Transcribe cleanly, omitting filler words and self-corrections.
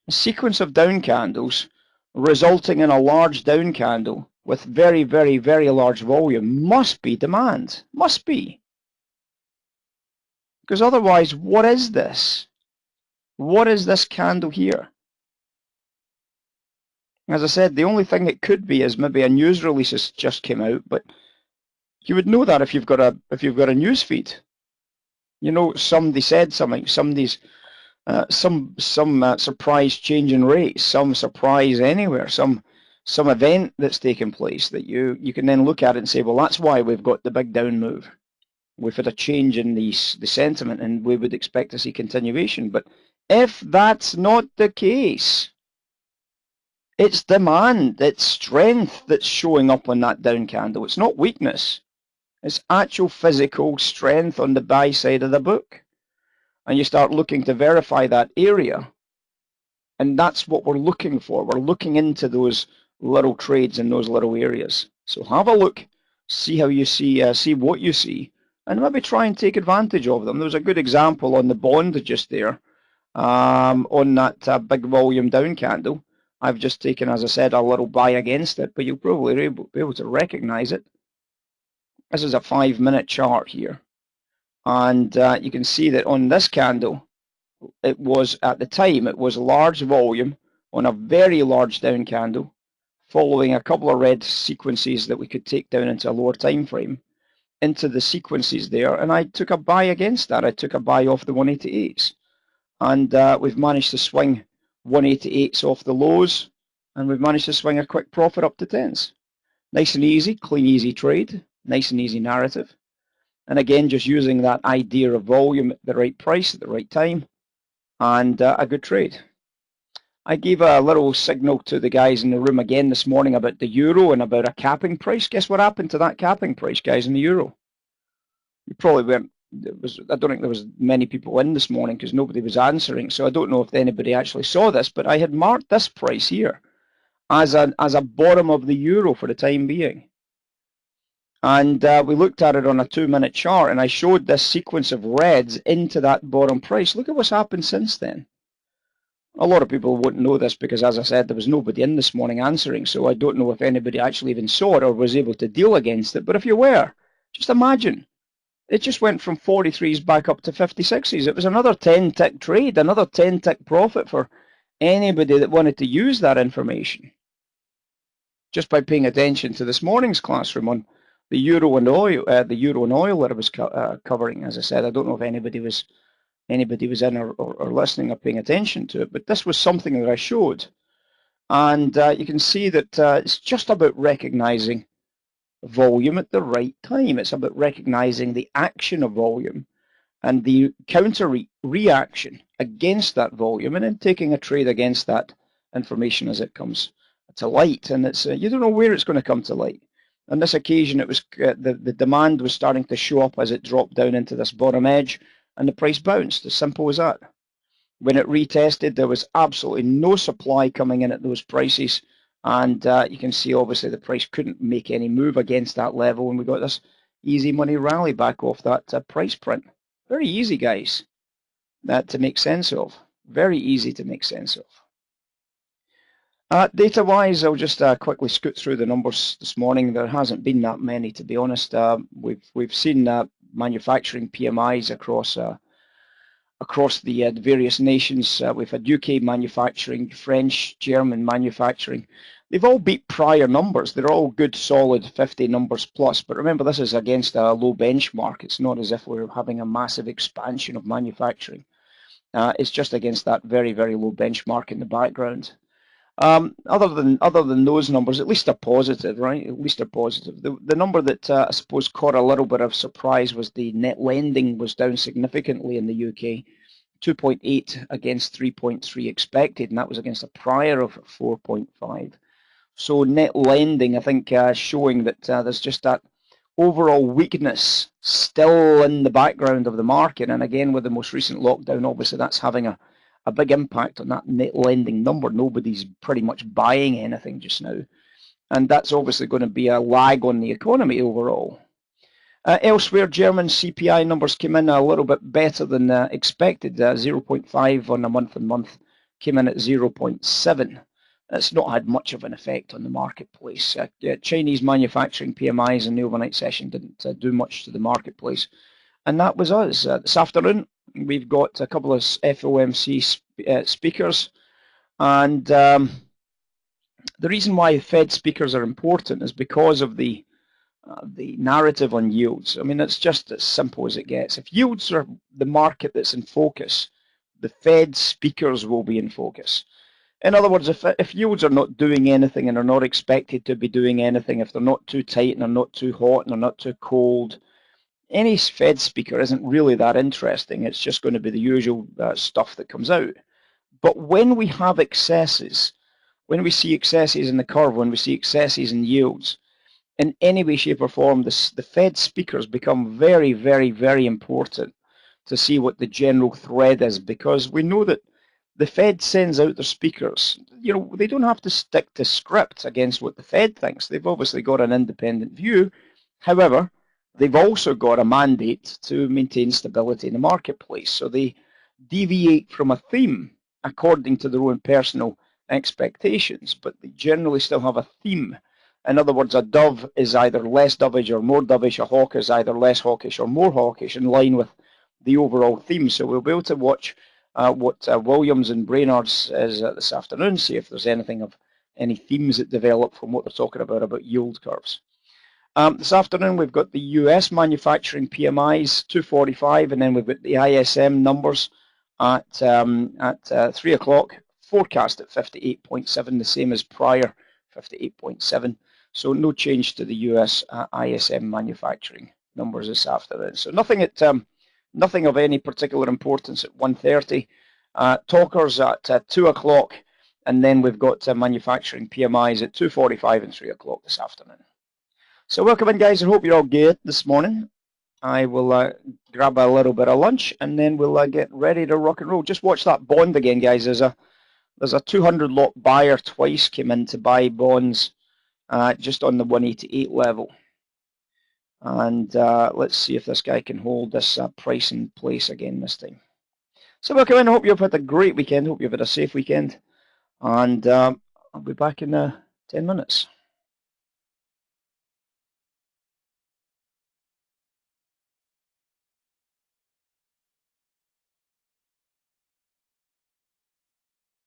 A sequence of down candles resulting in a large down candle with very, very, very large volume must be demand. Must be. Because otherwise, what is this? What is this candle here? As I said, the only thing it could be is maybe a news release has just came out, but you would know that if you've got a news feed. You know, somebody said something, somebody's some surprise change in rates, some surprise anywhere, some event that's taken place that you can then look at it and say, well, that's why we've got the big down move. We've had a change in the sentiment, and we would expect to see continuation. But if that's not the case, it's demand, it's strength that's showing up on that down candle. It's not weakness. It's actual physical strength on the buy side of the book. And you start looking to verify that area. And that's what we're looking for. We're looking into those little trades in those little areas. So have a look, see how you see what you see, and maybe try and take advantage of them. There was a good example on the bond just there, on that big volume down candle. I've just taken, as I said, a little buy against it, but you'll probably be able to recognize it. This is a 5-minute chart here. And you can see that on this candle, it was, at the time, it was large volume on a very large down candle, following a couple of red sequences that we could take down into a lower time frame, into the sequences there, and I took a buy against that. I took a buy off the 188s. And we've managed to swing 188s off the lows, and we've managed to swing a quick profit up to 10s. Nice and easy, clean, easy trade, nice and easy narrative. And again, just using that idea of volume at the right price at the right time, and a good trade. I gave a little signal to the guys in the room again this morning about the euro and about a capping price. Guess what happened to that capping price, guys, in the euro? You probably weren't. I don't think there was many people in this morning because nobody was answering. So I don't know if anybody actually saw this, but I had marked this price here as a bottom of the euro for the time being. And we looked at it on a 2-minute chart, and I showed this sequence of reds into that bottom price. Look at what's happened since then. A lot of people wouldn't know this because, as I said, there was nobody in this morning answering, so I don't know if anybody actually even saw it or was able to deal against it. But if you were, just imagine. It just went from 43s back up to 56s. It was another 10-tick trade, another 10-tick profit for anybody that wanted to use that information. Just by paying attention to this morning's classroom on the euro and oil, that I was covering. As I said, I don't know if anybody was in or listening or paying attention to it, but this was something that I showed. And you can see that it's just about recognizing volume at the right time. It's about recognizing the action of volume and the counter reaction against that volume, and then taking a trade against that information as it comes to light. And it's you don't know where it's going to come to light. On this occasion, it was the demand was starting to show up as it dropped down into this bottom edge, and the price bounced. As simple as that. When it retested, there was absolutely no supply coming in at those prices. And you can see, obviously, the price couldn't make any move against that level, and we got this easy money rally back off that price print. Very easy, guys, to make sense of. Very easy to make sense of. Data-wise, I'll just quickly scoot through the numbers this morning. There hasn't been that many, to be honest. We've seen manufacturing PMIs across the various nations. We've had UK manufacturing, French, German manufacturing. They've all beat prior numbers. They're all good, solid 50 numbers plus. But remember, this is against a low benchmark. It's not as if we're having a massive expansion of manufacturing. It's just against that very, very low benchmark in the background. Other than those numbers, at least they're positive, right? At least they're positive. The number that I suppose caught a little bit of surprise was the net lending was down significantly in the UK, 2.8 against 3.3 expected, and that was against a prior of 4.5. So net lending, I think, showing that there's just that overall weakness still in the background of the market. And again, with the most recent lockdown, obviously that's having a big impact on that net lending number. Nobody's pretty much buying anything just now. And that's obviously going to be a lag on the economy overall. Elsewhere, German CPI numbers came in a little bit better than expected, 0.5 on a month-on-month came in at 0.7. That's not had much of an effect on the marketplace. Chinese manufacturing PMIs in the overnight session didn't do much to the marketplace. And that was us. This afternoon, we've got a couple of FOMC speakers. And the reason why Fed speakers are important is because of the narrative on yields. I mean, it's just as simple as it gets. If yields are the market that's in focus, the Fed speakers will be in focus. In other words, if yields are not doing anything and are not expected to be doing anything, if they're not too tight and they're not too hot and they're not too cold, any Fed speaker isn't really that interesting. It's just going to be the usual stuff that comes out. But when we have excesses, when we see excesses in the curve, when we see excesses in yields, in any way, shape or form, the Fed speakers become very, very, very important to see what the general thread is, because we know that the Fed sends out their speakers. You know, they don't have to stick to script against what the Fed thinks. They've obviously got an independent view. However, they've also got a mandate to maintain stability in the marketplace. So they deviate from a theme according to their own personal expectations, but they generally still have a theme. In other words, a dove is either less dovish or more dovish. A hawk is either less hawkish or more hawkish, in line with the overall theme. So we'll be able to watch what Williams and Brainard's is this afternoon, see if there's anything of any themes that develop from what they're talking about yield curves. This afternoon we've got the US manufacturing PMIs 245, and then we've got the ISM numbers at 3 o'clock, forecast at 58.7, the same as prior, 58.7. So no change to the US ISM manufacturing numbers this afternoon. So nothing of any particular importance at 1:30. Talkers at 2 o'clock, and then we've got manufacturing PMIs at 2:45 and 3 o'clock this afternoon. So welcome in, guys. I hope you're all good this morning. I will grab a little bit of lunch, and then we'll get ready to rock and roll. Just watch that bond again, guys. There's a 200 lot buyer twice came in to buy bonds just on the 188 level. And let's see if this guy can hold this price in place again this time. So welcome in. I hope you've had a great weekend. Hope you've had a safe weekend. And I'll be back in 10 minutes.